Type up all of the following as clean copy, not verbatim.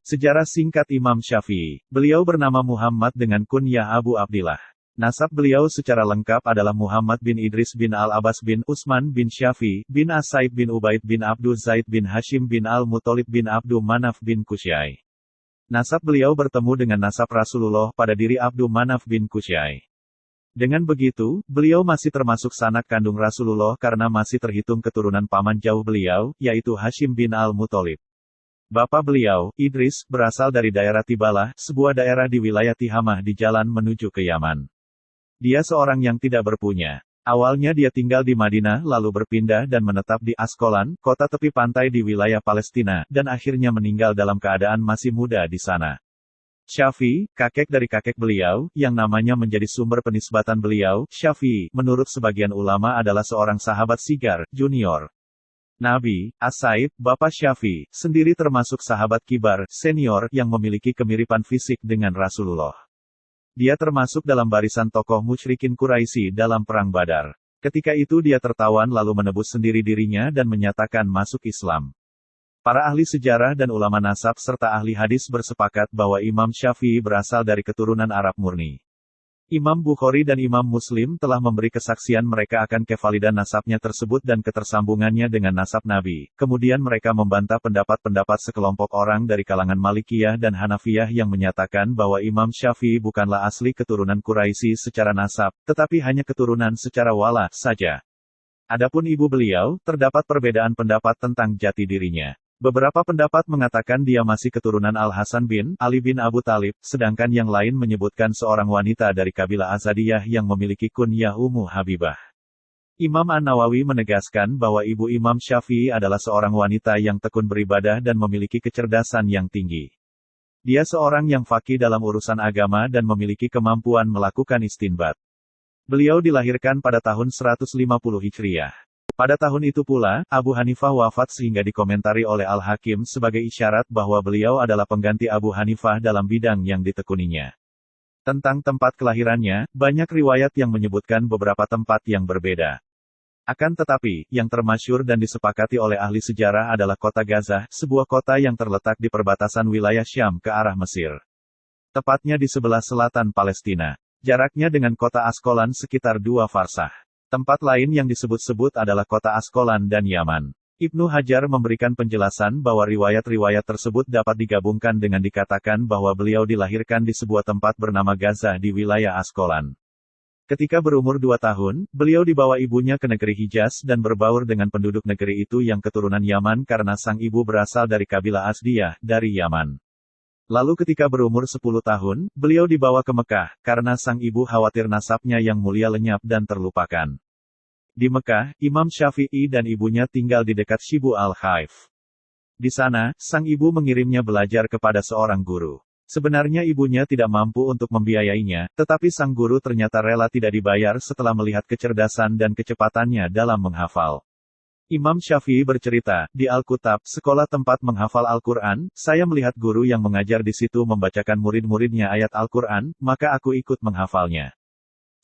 Sejarah singkat Imam Syafi'i. Beliau bernama Muhammad dengan kunyah Abu Abdillah. Nasab beliau secara lengkap adalah Muhammad bin Idris bin Al-Abbas bin Utsman bin Syafi'i, bin As-Saib bin Ubaid bin Abdu Zaid bin Hashim bin Al-Muttalib bin Abdu Manaf bin Kusyai. Nasab beliau bertemu dengan nasab Rasulullah pada diri Abdu Manaf bin Kusyai. Dengan begitu, beliau masih termasuk sanak kandung Rasulullah karena masih terhitung keturunan paman jauh beliau, yaitu Hashim bin Al-Muttalib. Bapak beliau, Idris, berasal dari daerah Tibalah, sebuah daerah di wilayah Tihamah di jalan menuju ke Yaman. Dia seorang yang tidak berpunya. Awalnya dia tinggal di Madinah lalu berpindah dan menetap di Askolan, kota tepi pantai di wilayah Palestina, dan akhirnya meninggal dalam keadaan masih muda di sana. Syafi'i, kakek dari kakek beliau, yang namanya menjadi sumber penisbatan beliau, Syafi'i, menurut sebagian ulama adalah seorang sahabat sigar, junior Nabi. As-Saib, bapak Syafi'i, sendiri termasuk sahabat kibar, senior, yang memiliki kemiripan fisik dengan Rasulullah. Dia termasuk dalam barisan tokoh musyrikin Quraisy dalam Perang Badar. Ketika itu dia tertawan lalu menebus sendiri dirinya dan menyatakan masuk Islam. Para ahli sejarah dan ulama nasab serta ahli hadis bersepakat bahwa Imam Syafi'i berasal dari keturunan Arab murni. Imam Bukhari dan Imam Muslim telah memberi kesaksian mereka akan kevalidan nasabnya tersebut dan ketersambungannya dengan nasab Nabi. Kemudian mereka membantah pendapat-pendapat sekelompok orang dari kalangan Malikiyah dan Hanafiyah yang menyatakan bahwa Imam Syafi'i bukanlah asli keturunan Quraisy secara nasab, tetapi hanya keturunan secara wala saja. Adapun ibu beliau, terdapat perbedaan pendapat tentang jati dirinya. Beberapa pendapat mengatakan dia masih keturunan Al-Hasan bin Ali bin Abu Talib, sedangkan yang lain menyebutkan seorang wanita dari kabilah Azadiyah yang memiliki kunyah Ummu Habibah. Imam An-Nawawi menegaskan bahwa ibu Imam Syafi'i adalah seorang wanita yang tekun beribadah dan memiliki kecerdasan yang tinggi. Dia seorang yang faqih dalam urusan agama dan memiliki kemampuan melakukan istinbat. Beliau dilahirkan pada tahun 150 Hijriah. Pada tahun itu pula, Abu Hanifah wafat sehingga dikomentari oleh Al-Hakim sebagai isyarat bahwa beliau adalah pengganti Abu Hanifah dalam bidang yang ditekuninya. Tentang tempat kelahirannya, banyak riwayat yang menyebutkan beberapa tempat yang berbeda. Akan tetapi, yang termasyhur dan disepakati oleh ahli sejarah adalah kota Gaza, sebuah kota yang terletak di perbatasan wilayah Syam ke arah Mesir. Tepatnya di sebelah selatan Palestina. Jaraknya dengan kota Askolan sekitar 2 farsah. Tempat lain yang disebut-sebut adalah kota Askolan dan Yaman. Ibnu Hajar memberikan penjelasan bahwa riwayat-riwayat tersebut dapat digabungkan dengan dikatakan bahwa beliau dilahirkan di sebuah tempat bernama Gaza di wilayah Askolan. Ketika berumur 2 tahun, beliau dibawa ibunya ke negeri Hijaz dan berbaur dengan penduduk negeri itu yang keturunan Yaman karena sang ibu berasal dari kabilah Asdiyah, dari Yaman. Lalu ketika berumur 10 tahun, beliau dibawa ke Mekah, karena sang ibu khawatir nasabnya yang mulia lenyap dan terlupakan. Di Mekah, Imam Syafi'i dan ibunya tinggal di dekat Syibu al-Khaif. Di sana, sang ibu mengirimnya belajar kepada seorang guru. Sebenarnya ibunya tidak mampu untuk membiayainya, tetapi sang guru ternyata rela tidak dibayar setelah melihat kecerdasan dan kecepatannya dalam menghafal. Imam Syafi'i bercerita, di Al-Kutab, sekolah tempat menghafal Al-Quran, saya melihat guru yang mengajar di situ membacakan murid-muridnya ayat Al-Quran, maka aku ikut menghafalnya.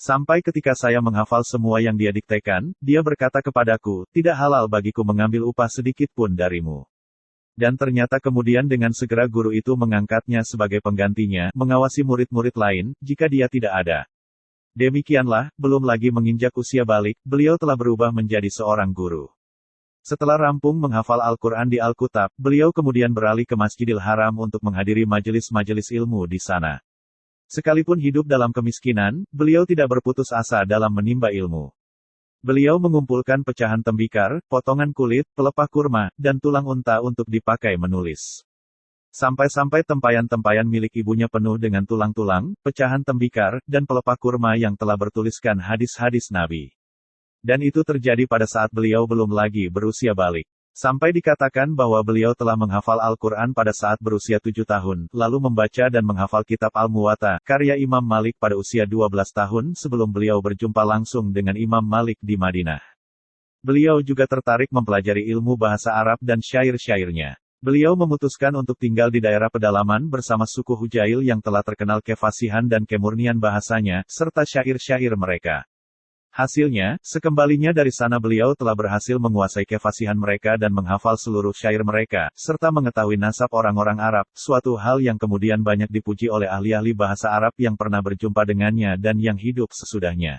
Sampai ketika saya menghafal semua yang dia diktekan, dia berkata kepadaku, tidak halal bagiku mengambil upah sedikit pun darimu. Dan ternyata kemudian dengan segera guru itu mengangkatnya sebagai penggantinya, mengawasi murid-murid lain, jika dia tidak ada. Demikianlah, belum lagi menginjak usia balik, beliau telah berubah menjadi seorang guru. Setelah rampung menghafal Al-Quran di Al-Kutab, beliau kemudian beralih ke Masjidil Haram untuk menghadiri majelis-majelis ilmu di sana. Sekalipun hidup dalam kemiskinan, beliau tidak berputus asa dalam menimba ilmu. Beliau mengumpulkan pecahan tembikar, potongan kulit, pelepah kurma, dan tulang unta untuk dipakai menulis. Sampai-sampai tempayan-tempayan milik ibunya penuh dengan tulang-tulang, pecahan tembikar, dan pelepah kurma yang telah bertuliskan hadis-hadis Nabi. Dan itu terjadi pada saat beliau belum lagi berusia balik. Sampai dikatakan bahwa beliau telah menghafal Al-Quran pada saat berusia 7 tahun, lalu membaca dan menghafal kitab Al-Muwatta, karya Imam Malik pada usia 12 tahun sebelum beliau berjumpa langsung dengan Imam Malik di Madinah. Beliau juga tertarik mempelajari ilmu bahasa Arab dan syair-syairnya. Beliau memutuskan untuk tinggal di daerah pedalaman bersama suku Hujail yang telah terkenal kefasihan dan kemurnian bahasanya, serta syair-syair mereka. Hasilnya, sekembalinya dari sana beliau telah berhasil menguasai kefasihan mereka dan menghafal seluruh syair mereka, serta mengetahui nasab orang-orang Arab, suatu hal yang kemudian banyak dipuji oleh ahli-ahli bahasa Arab yang pernah berjumpa dengannya dan yang hidup sesudahnya.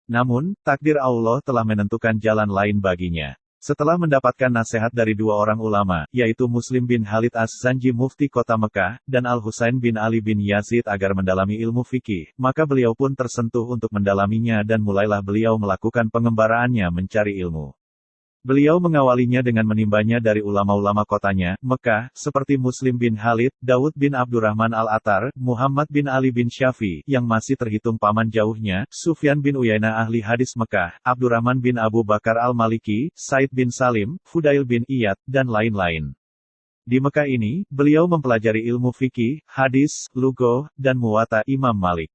Namun, takdir Allah telah menentukan jalan lain baginya. Setelah mendapatkan nasihat dari dua orang ulama, yaitu Muslim bin Khalid As-Zanji mufti kota Mekah, dan Al-Husain bin Ali bin Yazid agar mendalami ilmu fikih, maka beliau pun tersentuh untuk mendalaminya dan mulailah beliau melakukan pengembaraannya mencari ilmu. Beliau mengawalinya dengan menimbanya dari ulama-ulama kotanya, Mekah, seperti Muslim bin Khalid, Daud bin Abdurrahman al-Attar, Muhammad bin Ali bin Syafi, yang masih terhitung paman jauhnya, Sufyan bin Uyainah ahli hadis Mekah, Abdurrahman bin Abu Bakar al-Maliki, Said bin Salim, Fudail bin Iyad, dan lain-lain. Di Mekah ini, beliau mempelajari ilmu fikih, hadis, lugho, dan muwatta Imam Malik.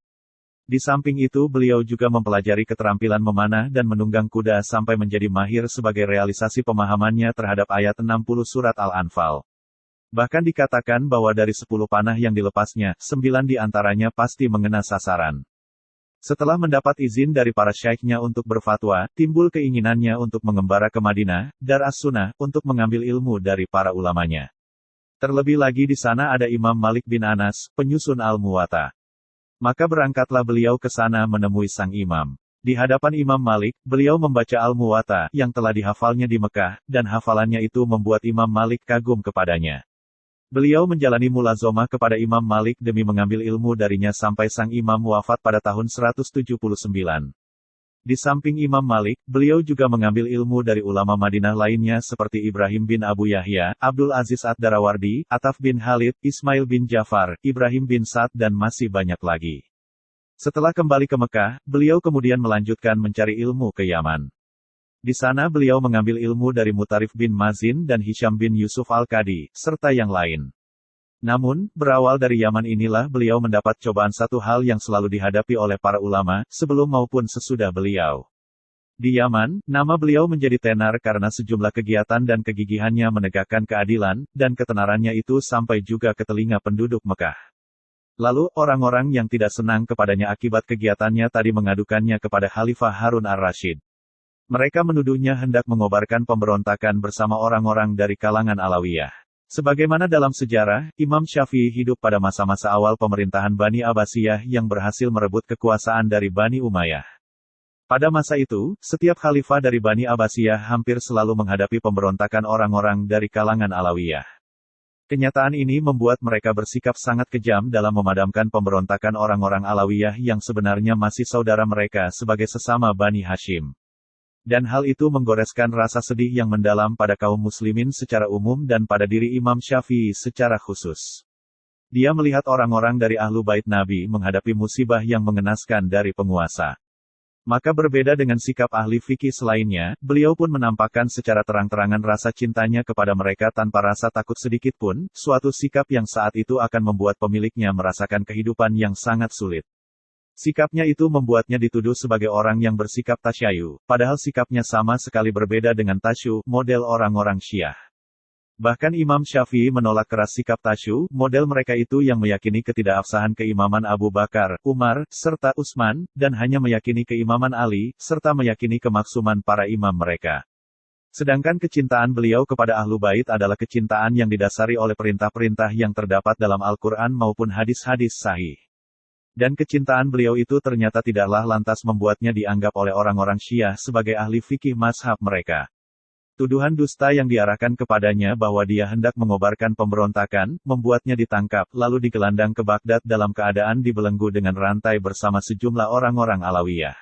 Di samping itu beliau juga mempelajari keterampilan memanah dan menunggang kuda sampai menjadi mahir sebagai realisasi pemahamannya terhadap ayat 60 surat Al-Anfal. Bahkan dikatakan bahwa dari 10 panah yang dilepasnya, 9 di antaranya pasti mengena sasaran. Setelah mendapat izin dari para syekhnya untuk berfatwa, timbul keinginannya untuk mengembara ke Madinah, Dar as-Sunnah, untuk mengambil ilmu dari para ulamanya. Terlebih lagi di sana ada Imam Malik bin Anas, penyusun Al-Muwatta. Maka berangkatlah beliau ke sana menemui sang imam. Di hadapan Imam Malik, beliau membaca Al-Muwatta yang telah dihafalnya di Mekah, dan hafalannya itu membuat Imam Malik kagum kepadanya. Beliau menjalani mulazomah kepada Imam Malik demi mengambil ilmu darinya sampai sang imam wafat pada tahun 179. Di samping Imam Malik, beliau juga mengambil ilmu dari ulama Madinah lainnya seperti Ibrahim bin Abu Yahya, Abdul Aziz Ad-Darawardi, Ataf bin Khalid, Ismail bin Ja'far, Ibrahim bin Sa'd dan masih banyak lagi. Setelah kembali ke Mekah, beliau kemudian melanjutkan mencari ilmu ke Yaman. Di sana beliau mengambil ilmu dari Mutarif bin Mazin dan Hisham bin Yusuf Al-Qadi, serta yang lain. Namun, berawal dari Yaman inilah beliau mendapat cobaan satu hal yang selalu dihadapi oleh para ulama, sebelum maupun sesudah beliau. Di Yaman, nama beliau menjadi tenar karena sejumlah kegiatan dan kegigihannya menegakkan keadilan, dan ketenarannya itu sampai juga ke telinga penduduk Mekah. Lalu, orang-orang yang tidak senang kepadanya akibat kegiatannya tadi mengadukannya kepada Khalifah Harun ar-Rasyid. Mereka menuduhnya hendak mengobarkan pemberontakan bersama orang-orang dari kalangan Alawiyah. Sebagaimana dalam sejarah, Imam Syafi'i hidup pada masa-masa awal pemerintahan Bani Abbasiyah yang berhasil merebut kekuasaan dari Bani Umayyah. Pada masa itu, setiap khalifah dari Bani Abbasiyah hampir selalu menghadapi pemberontakan orang-orang dari kalangan Alawiyah. Kenyataan ini membuat mereka bersikap sangat kejam dalam memadamkan pemberontakan orang-orang Alawiyah yang sebenarnya masih saudara mereka sebagai sesama Bani Hashim. Dan hal itu menggoreskan rasa sedih yang mendalam pada kaum muslimin secara umum dan pada diri Imam Syafi'i secara khusus. Dia melihat orang-orang dari Ahlu Bait Nabi menghadapi musibah yang mengenaskan dari penguasa. Maka berbeda dengan sikap ahli fikih selainnya, beliau pun menampakkan secara terang-terangan rasa cintanya kepada mereka tanpa rasa takut sedikit pun, suatu sikap yang saat itu akan membuat pemiliknya merasakan kehidupan yang sangat sulit. Sikapnya itu membuatnya dituduh sebagai orang yang bersikap tasyayu, padahal sikapnya sama sekali berbeda dengan tasyu, model orang-orang Syiah. Bahkan Imam Syafi'i menolak keras sikap tasyu, model mereka itu yang meyakini ketidakabsahan keimaman Abu Bakar, Umar, serta Utsman, dan hanya meyakini keimaman Ali, serta meyakini kemaksuman para imam mereka. Sedangkan kecintaan beliau kepada Ahlu Bait adalah kecintaan yang didasari oleh perintah-perintah yang terdapat dalam Al-Quran maupun hadis-hadis sahih. Dan kecintaan beliau itu ternyata tidaklah lantas membuatnya dianggap oleh orang-orang Syiah sebagai ahli fikih mazhab mereka. Tuduhan dusta yang diarahkan kepadanya bahwa dia hendak mengobarkan pemberontakan, membuatnya ditangkap, lalu digelandang ke Baghdad dalam keadaan dibelenggu dengan rantai bersama sejumlah orang-orang Alawiyah.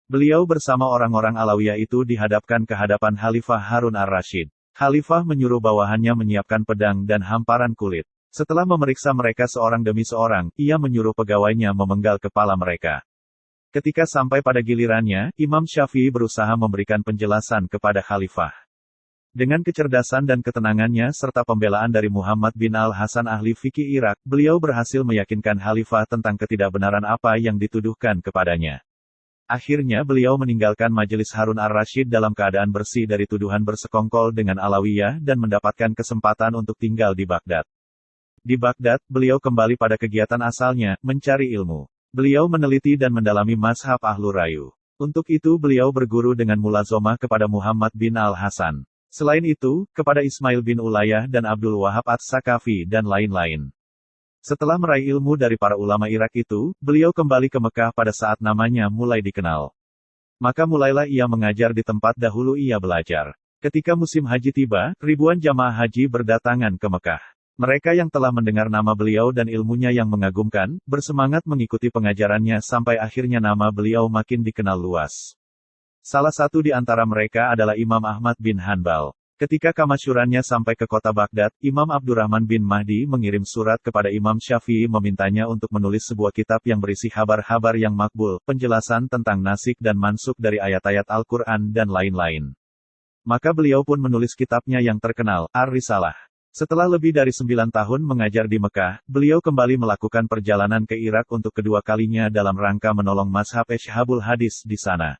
Beliau bersama orang-orang Alawiyah itu dihadapkan ke hadapan Khalifah Harun ar-Rasyid. Khalifah menyuruh bawahannya menyiapkan pedang dan hamparan kulit. Setelah memeriksa mereka seorang demi seorang, ia menyuruh pegawainya memenggal kepala mereka. Ketika sampai pada gilirannya, Imam Syafi'i berusaha memberikan penjelasan kepada Khalifah. Dengan kecerdasan dan ketenangannya serta pembelaan dari Muhammad bin Al-Hasan ahli fikih Irak, beliau berhasil meyakinkan Khalifah tentang ketidakbenaran apa yang dituduhkan kepadanya. Akhirnya beliau meninggalkan majelis Harun ar-Rasyid dalam keadaan bersih dari tuduhan bersekongkol dengan Alawiyah dan mendapatkan kesempatan untuk tinggal di Baghdad. Di Baghdad, beliau kembali pada kegiatan asalnya, mencari ilmu. Beliau meneliti dan mendalami mazhab Ahlu Rayu. Untuk itu beliau berguru dengan mulazomah kepada Muhammad bin Al-Hasan. Selain itu, kepada Ismail bin Ulayah dan Abdul Wahab Ats-Sakafi dan lain-lain. Setelah meraih ilmu dari para ulama Irak itu, beliau kembali ke Mekah pada saat namanya mulai dikenal. Maka mulailah ia mengajar di tempat dahulu ia belajar. Ketika musim haji tiba, ribuan jamaah haji berdatangan ke Mekah. Mereka yang telah mendengar nama beliau dan ilmunya yang mengagumkan, bersemangat mengikuti pengajarannya sampai akhirnya nama beliau makin dikenal luas. Salah satu di antara mereka adalah Imam Ahmad bin Hanbal. Ketika kemasyhurannya sampai ke kota Baghdad, Imam Abdurrahman bin Mahdi mengirim surat kepada Imam Syafi'i memintanya untuk menulis sebuah kitab yang berisi kabar-kabar yang makbul, penjelasan tentang nasikh dan mansukh dari ayat-ayat Al-Quran dan lain-lain. Maka beliau pun menulis kitabnya yang terkenal, Ar-Risalah. Setelah lebih dari 9 tahun mengajar di Mekah, beliau kembali melakukan perjalanan ke Irak untuk kedua kalinya dalam rangka menolong mazhab Ashabul Hadis di sana.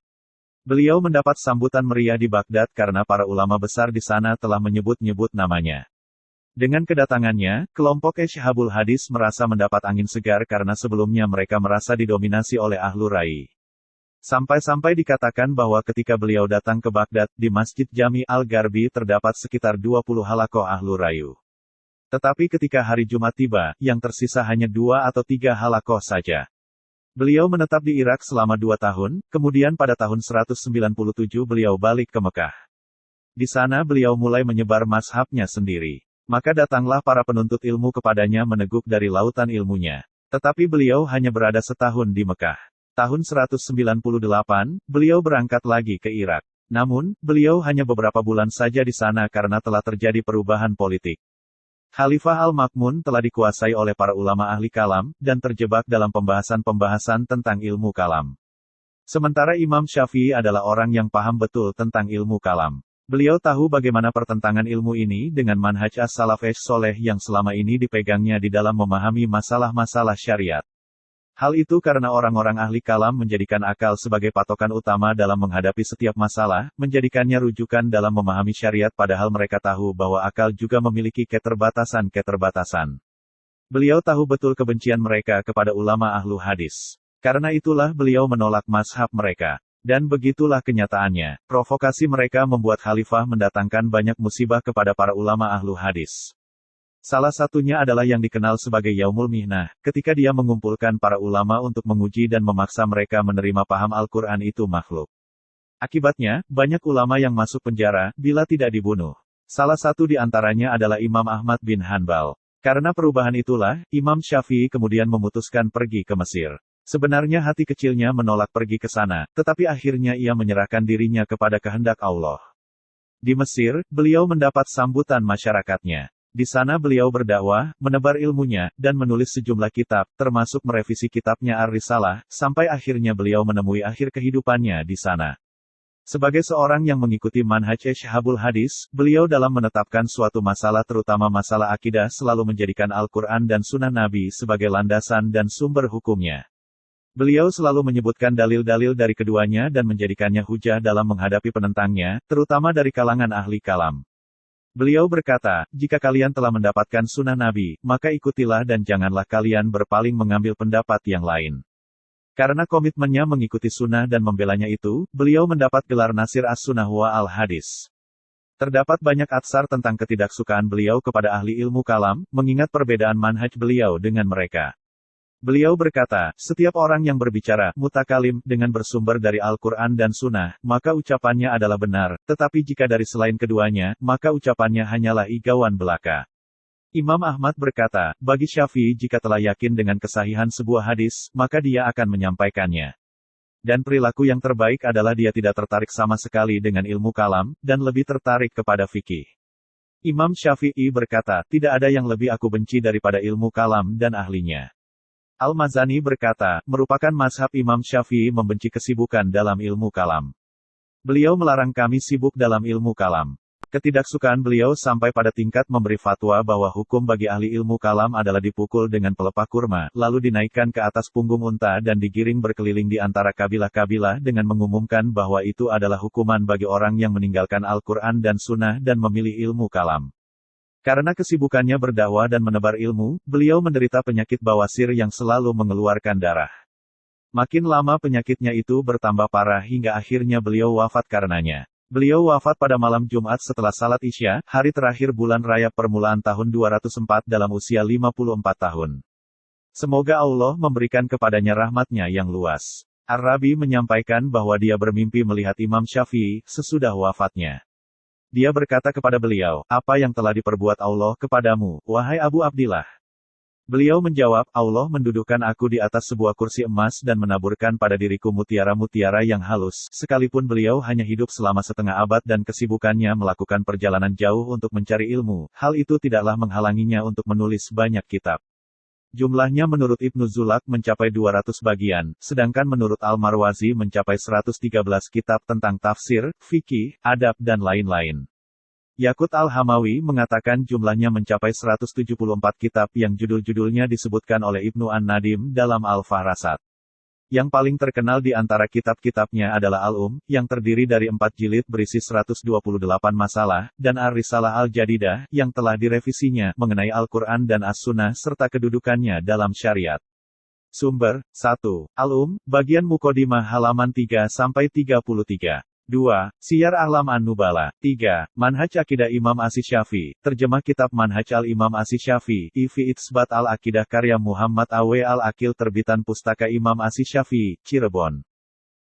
Beliau mendapat sambutan meriah di Baghdad karena para ulama besar di sana telah menyebut-nyebut namanya. Dengan kedatangannya, kelompok Ashabul Hadis merasa mendapat angin segar karena sebelumnya mereka merasa didominasi oleh Ahlul Rai. Sampai-sampai dikatakan bahwa ketika beliau datang ke Baghdad, di Masjid Jami Al-Gharbi terdapat sekitar 20 halaqah Ahlul Rayu. Tetapi ketika hari Jumat tiba, yang tersisa hanya 2 atau 3 halaqah saja. Beliau menetap di Irak selama 2 tahun, kemudian pada tahun 197 beliau balik ke Mekah. Di sana beliau mulai menyebar mazhabnya sendiri. Maka datanglah para penuntut ilmu kepadanya meneguk dari lautan ilmunya. Tetapi beliau hanya berada setahun di Mekah. Tahun 198, beliau berangkat lagi ke Irak. Namun, beliau hanya beberapa bulan saja di sana karena telah terjadi perubahan politik. Khalifah Al-Ma'mun telah dikuasai oleh para ulama ahli kalam, dan terjebak dalam pembahasan-pembahasan tentang ilmu kalam. Sementara Imam Syafi'i adalah orang yang paham betul tentang ilmu kalam. Beliau tahu bagaimana pertentangan ilmu ini dengan manhaj as-salaf as-soleh yang selama ini dipegangnya di dalam memahami masalah-masalah syariat. Hal itu karena orang-orang ahli kalam menjadikan akal sebagai patokan utama dalam menghadapi setiap masalah, menjadikannya rujukan dalam memahami syariat padahal mereka tahu bahwa akal juga memiliki keterbatasan-keterbatasan. Beliau tahu betul kebencian mereka kepada ulama ahlu hadis. Karena itulah beliau menolak mazhab mereka. Dan begitulah kenyataannya, provokasi mereka membuat khalifah mendatangkan banyak musibah kepada para ulama ahlu hadis. Salah satunya adalah yang dikenal sebagai Yaumul Mihnah, ketika dia mengumpulkan para ulama untuk menguji dan memaksa mereka menerima paham Al-Quran itu makhluk. Akibatnya, banyak ulama yang masuk penjara, bila tidak dibunuh. Salah satu di antaranya adalah Imam Ahmad bin Hanbal. Karena perubahan itulah, Imam Syafi'i kemudian memutuskan pergi ke Mesir. Sebenarnya hati kecilnya menolak pergi ke sana, tetapi akhirnya ia menyerahkan dirinya kepada kehendak Allah. Di Mesir, beliau mendapat sambutan masyarakatnya. Di sana beliau berdakwah, menebar ilmunya, dan menulis sejumlah kitab, termasuk merevisi kitabnya Ar-Risalah, sampai akhirnya beliau menemui akhir kehidupannya di sana. Sebagai seorang yang mengikuti manhaj Ashabul Hadis, beliau dalam menetapkan suatu masalah terutama masalah akidah selalu menjadikan Al-Quran dan Sunnah Nabi sebagai landasan dan sumber hukumnya. Beliau selalu menyebutkan dalil-dalil dari keduanya dan menjadikannya hujah dalam menghadapi penentangnya, terutama dari kalangan ahli kalam. Beliau berkata, jika kalian telah mendapatkan sunnah Nabi, maka ikutilah dan janganlah kalian berpaling mengambil pendapat yang lain. Karena komitmennya mengikuti sunnah dan membelanya itu, beliau mendapat gelar Nasir as-Sunnah wa al-Hadis. Terdapat banyak atsar tentang ketidaksukaan beliau kepada ahli ilmu kalam, mengingat perbedaan manhaj beliau dengan mereka. Beliau berkata, setiap orang yang berbicara, mutakalim, dengan bersumber dari Al-Quran dan Sunnah, maka ucapannya adalah benar, tetapi jika dari selain keduanya, maka ucapannya hanyalah igauan belaka. Imam Ahmad berkata, bagi Syafi'i jika telah yakin dengan kesahihan sebuah hadis, maka dia akan menyampaikannya. Dan perilaku yang terbaik adalah dia tidak tertarik sama sekali dengan ilmu kalam, dan lebih tertarik kepada fikih. Imam Syafi'i berkata, tidak ada yang lebih aku benci daripada ilmu kalam dan ahlinya. Al-Mazani berkata, merupakan mazhab Imam Syafi'i membenci kesibukan dalam ilmu kalam. Beliau melarang kami sibuk dalam ilmu kalam. Ketidaksukaan beliau sampai pada tingkat memberi fatwa bahwa hukum bagi ahli ilmu kalam adalah dipukul dengan pelepah kurma, lalu dinaikkan ke atas punggung unta dan digiring berkeliling di antara kabilah-kabilah dengan mengumumkan bahwa itu adalah hukuman bagi orang yang meninggalkan Al-Quran dan Sunnah dan memilih ilmu kalam. Karena kesibukannya berdakwah dan menebar ilmu, beliau menderita penyakit bawasir yang selalu mengeluarkan darah. Makin lama penyakitnya itu bertambah parah hingga akhirnya beliau wafat karenanya. Beliau wafat pada malam Jumat setelah salat Isya, hari terakhir bulan Rajab permulaan tahun 204 dalam usia 54 tahun. Semoga Allah memberikan kepadanya rahmatnya yang luas. Ar-Rabi menyampaikan bahwa dia bermimpi melihat Imam Syafi'i sesudah wafatnya. Dia berkata kepada beliau, "Apa yang telah diperbuat Allah kepadamu, wahai Abu Abdillah?" Beliau menjawab, "Allah mendudukkan aku di atas sebuah kursi emas dan menaburkan pada diriku mutiara-mutiara yang halus." Sekalipun beliau hanya hidup selama setengah abad dan kesibukannya melakukan perjalanan jauh untuk mencari ilmu, hal itu tidaklah menghalanginya untuk menulis banyak kitab. Jumlahnya menurut Ibnu Zulak mencapai 200 bagian, sedangkan menurut Al-Marwazi mencapai 113 kitab tentang tafsir, fikih, adab dan lain-lain. Yakut Al-Hamawi mengatakan jumlahnya mencapai 174 kitab yang judul-judulnya disebutkan oleh Ibnu An-Nadim dalam Al-Fahrasat. Yang paling terkenal di antara kitab-kitabnya adalah yang terdiri dari 4 jilid berisi 128 masalah, dan Ar-Risalah Al-Jadidah, yang telah direvisinya, mengenai Al-Quran dan As-Sunnah serta kedudukannya dalam syariat. Sumber, 1. Bagian Muqaddimah halaman 3-33. 2. Siyar A'lam An-Nubala. 3. Manhaj Akidah Imam Asy-Syafi'i. Terjemah kitab Manhaj Al-Imam Asy-Syafi'i, fi Itsbat Al-Aqidah karya Muhammad A. W. Al-Aqil terbitan Pustaka Imam Asy-Syafi'i, Cirebon.